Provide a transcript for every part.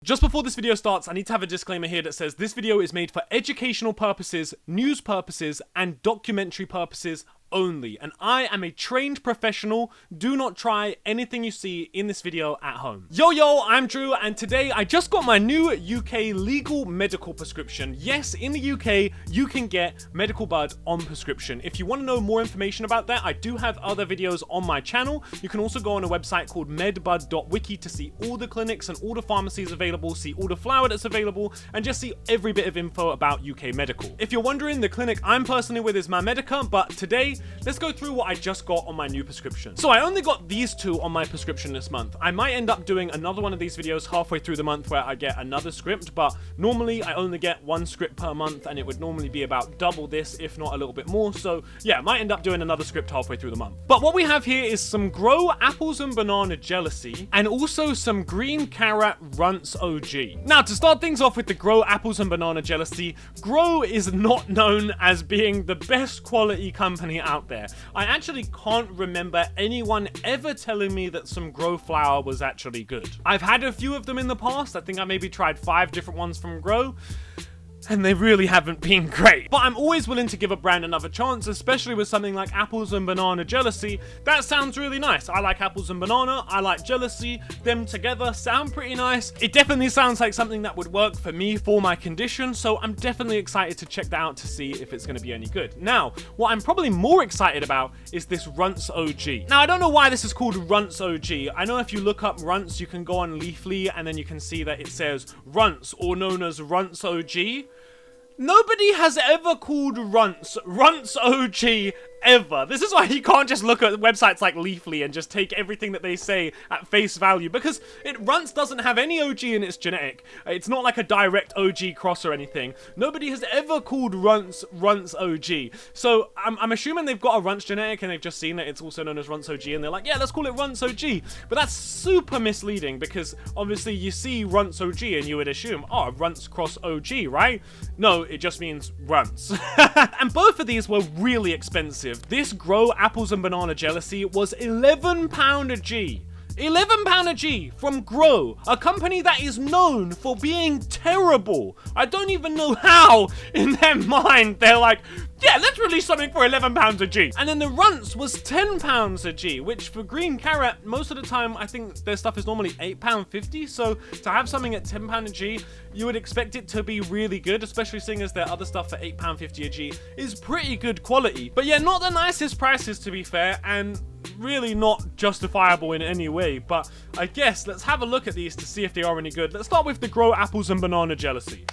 Just before this video starts, I need to have a disclaimer here that says this video is made for educational purposes, news purposes, and documentary purposes only. And I am a trained professional. Do not try anything you see in this video at home. Yo, I'm Drew, and today I just got my new UK legal medical prescription. Yes, in the UK, you can get medical bud on prescription. If you want to know more information about that, I do have other videos on my channel. You can also go on a website called medbud.wiki to see all the clinics and all the pharmacies available, see all the flour that's available, and just see every bit of info about UK medical. If you're wondering, the clinic I'm personally with is My Medica, but today, let's go through what I just got on my new prescription. So I only got these two on my prescription this month. I might end up doing another one of these videos halfway through the month where I get another script, but normally I only get one script per month, and it would normally be about double this, if not a little bit more. So yeah, I might end up doing another script halfway through the month. But what we have here is some Grow Apples and Banana Jealousy, and also some Green Carrot Runts OG. Now, to start things off with the Grow Apples and Banana Jealousy, Grow is not known as being the best quality company out there. I actually can't remember anyone ever telling me that some Grow flour was actually good. I've had a few of them in the past. I think I maybe tried 5 different ones from Grow, and they really haven't been great. But I'm always willing to give a brand another chance, especially with something like Apples and Banana Jealousy. That sounds really nice. I like Apples and Banana, I like Jealousy. Them together sound pretty nice. It definitely sounds like something that would work for me for my condition, so I'm definitely excited to check that out to see if it's going to be any good. Now, what I'm probably more excited about is this Runts OG. Now, I don't know why this is called Runts OG. I know if you look up Runts, you can go on Leafly and then you can see that it says Runts, or known as Runts OG. Nobody has ever called Runts OG ever. This is why you can't just look at websites like Leafly and just take everything that they say at face value, because Runts doesn't have any OG in its genetic. It's not like a direct OG cross or anything. Nobody has ever called Runts OG. So I'm assuming they've got a Runts genetic and they've just seen that it's also known as Runts OG and they're like, yeah, let's call it Runts OG. But that's super misleading, because obviously you see Runts OG and you would assume, oh, Runts cross OG, right? No, it just means Runts. And both of these were really expensive. This Grow Apples and Banana Jealousy was £11 a G. £11 a G from Grow, a company that is known for being terrible. I don't even know how, in their mind, they're like, yeah, let's release something for £11 a G. And then the Runts was £10 a G, which for Green Carrot, most of the time, I think their stuff is normally £8.50. So to have something at £10 a G, you would expect it to be really good, especially seeing as their other stuff for £8.50 a G is pretty good quality. But yeah, not the nicest prices, to be fair, and really not justifiable in any way. But I guess let's have a look at these to see if they are any good. Let's start with the Grow Apples and Banana Jealousy.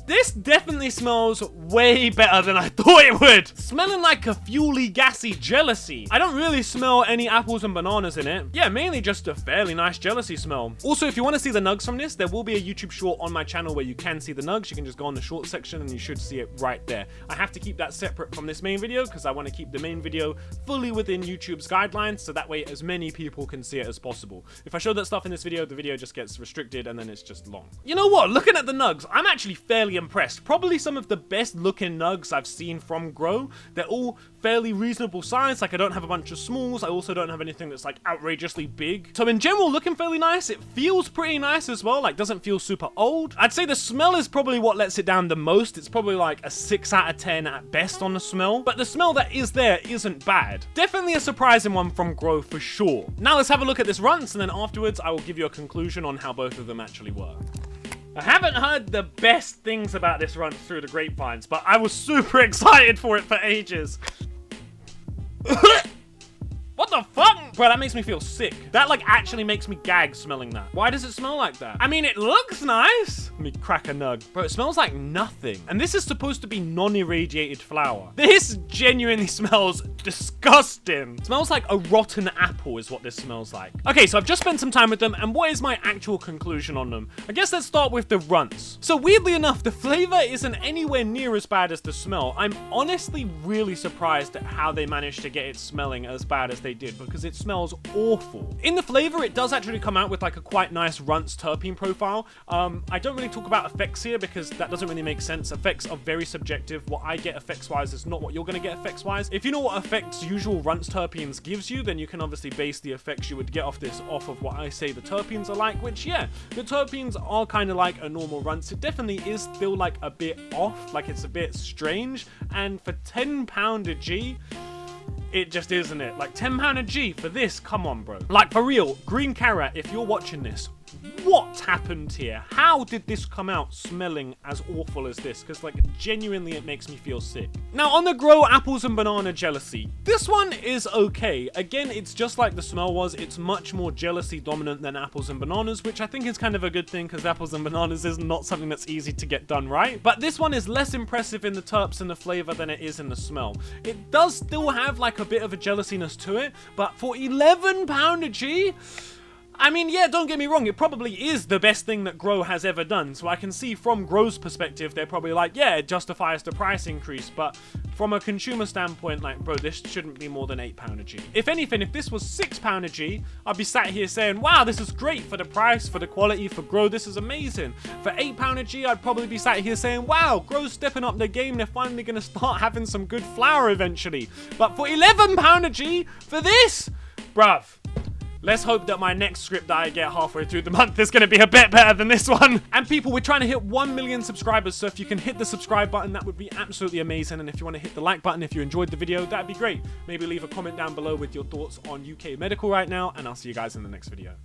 This definitely smells way better than I thought it would. Smelling like a fuely gassy Jealousy. I don't really smell any apples and bananas in it. Yeah, mainly just a fairly nice Jealousy smell. Also, if you want to see the nugs from this, there will be a YouTube short on my channel where you can see the nugs. You can just go on the short section and you should see it right there. I have to keep that separate from this main video because I want to keep the main video fully within YouTube's guidelines, so that way as many people can see it as possible. If I show that stuff in this video, the video just gets restricted and then it's just long. You know what? Looking at the nugs, I'm actually fairly impressed. Probably some of the best looking nugs I've seen from Grow. They're all fairly reasonable size. Like, I don't have a bunch of smalls. I also don't have anything that's like outrageously big. So in general, looking fairly nice. It feels pretty nice as well. Like, doesn't feel super old. I'd say the smell is probably what lets it down the most. It's probably like a 6 out of 10 at best on the smell. But the smell that is there isn't bad. Definitely a surprising one from Grow for sure. Now let's have a look at this Runts, and then afterwards I will give you a conclusion on how both of them actually work. I haven't heard the best things about this Runts through the grapevines, but I was super excited for it for ages. What the fuck? Bro, that makes me feel sick. That like actually makes me gag smelling that. Why does it smell like that? I mean, it looks nice. Let me crack a nug. Bro, it smells like nothing. And this is supposed to be non-irradiated flour. This genuinely smells disgusting. It smells like a rotten apple is what this smells like. Okay, so I've just spent some time with them, and what is my actual conclusion on them? I guess let's start with the Runts. So weirdly enough, the flavor isn't anywhere near as bad as the smell. I'm honestly really surprised at how they managed to get it smelling as bad as they did, because it smells awful. In the flavor, it does actually come out with like a quite nice Runts terpene profile. I don't really talk about effects here because that doesn't really make sense. Effects are very subjective. What I get effects wise is not what you're going to get effects wise. If you know what effects usual Runts terpenes gives you, then you can obviously base the effects you would get off this off of what I say the terpenes are like, which, yeah, the terpenes are kind of like a normal Runts. It definitely is still like a bit off, like it's a bit strange, and for £10 a G, it just isn't it. Like £10 a G for this, come on bro. Like for real, Green Carrot, if you're watching this, what happened here? How did this come out smelling as awful as this? Because like genuinely it makes me feel sick. Now on the Grow Apples and Banana Jealousy, this one is okay. Again, it's just like the smell was. It's much more jealousy dominant than apples and bananas, which I think is kind of a good thing because apples and bananas is not something that's easy to get done right. But this one is less impressive in the terps and the flavor than it is in the smell. It does still have like a bit of a jealousiness to it, but for £11 a G, I mean, yeah, don't get me wrong, it probably is the best thing that Grow has ever done. So I can see from Grow's perspective, they're probably like, yeah, it justifies the price increase. But from a consumer standpoint, like, bro, this shouldn't be more than £8 a G. If anything, if this was £6 a G, I'd be sat here saying, wow, this is great for the price, for the quality, for Grow, this is amazing. For £8 a G, I'd probably be sat here saying, wow, Grow's stepping up their game. They're finally going to start having some good flour eventually. But for £11 a G, for this, bruv. Let's hope that my next script that I get halfway through the month is going to be a bit better than this one. And people, we're trying to hit 1 million subscribers, so if you can hit the subscribe button, that would be absolutely amazing. And if you want to hit the like button, if you enjoyed the video, that'd be great. Maybe leave a comment down below with your thoughts on UK medical right now, and I'll see you guys in the next video.